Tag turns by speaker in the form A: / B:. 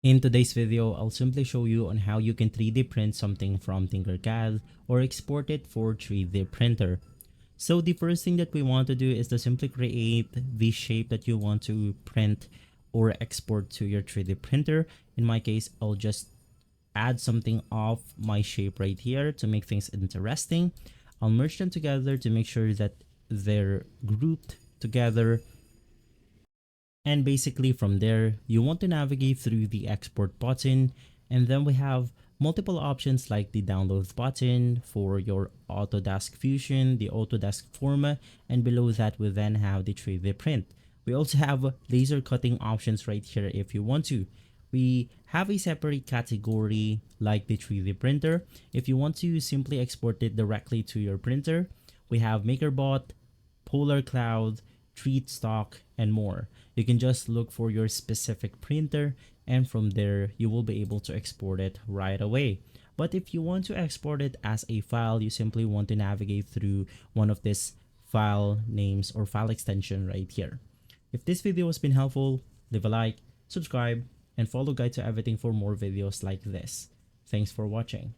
A: In today's video, I'll simply show you on how you can 3D print something from Tinkercad or export it for 3D printer. So the first thing that we want to do is to simply create the shape that you want to print or export to your 3D printer. In my case, I'll just add something of my shape right here to make things interesting. I'll merge them together to make sure that they're grouped together. And basically from there, you want to navigate through the export button, and then we have multiple options like the download button for your Autodesk Fusion, the Autodesk Forma, and below that we then have the 3D print. We also have laser cutting options right here if you want to. We have a separate category like the 3D printer. If you want to simply export it directly to your printer, we have MakerBot, Polar Cloud, Treat Stock, and more. You can just look for your specific printer, and from there you will be able to export it right away. But if you want to export it as a file, you simply want to navigate through one of these file names or file extension right here. If this video has been helpful, leave a like, subscribe, and follow Guide to Everything for more videos like this. Thanks for watching.